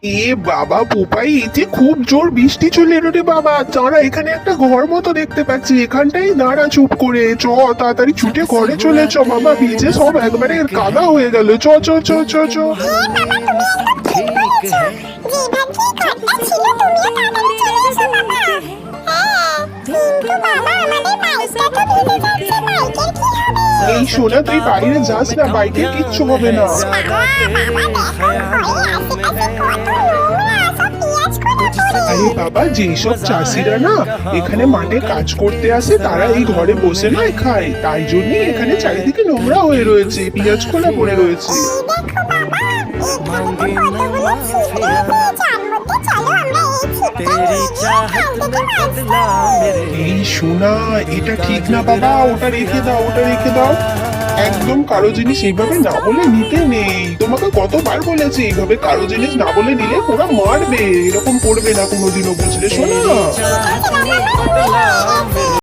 এ বাবা পোপাই, এই যে খুব জোর বৃষ্টি চলে এলো রে বাবা। দাঁড়া, এখানে একটা ঘর মতো দেখতে পাচ্ছি, এখানটাই দাঁড়া চুপ করে। চ তাড়াতাড়ি ছুটে ঘরে চলে চ বাবা, ভিজে সব একবারে কাদা হয়ে গেল। চ চ চ চ চ। এই শোনা, তুই বাইরে যাস না, বাইকে কিচ্ছু হবে না। আরে বাবা, যেসব চাষিরা না এখানে মাঠে কাজ করতে আসে তারা এই ঘরে বসে নয় খায়, তাই জন্যই এখানে চারিদিকে নোংরা হয়ে রয়েছে, পেঁয়াজ খোলা পড়ে রয়েছে। এই শোনা, এটা ঠিক না বাবা, ওটা রেখে দাও, ওটা রেখে দাও। একদম কারো জিনিস এইভাবে না বলে নিতে নেই। তোমাকে কতবার বলেছি এইভাবে কারো জিনিস না বলে নিলে ওরা মারবে, এরকম করবে না কোনোদিনও, বুঝলে শোনা।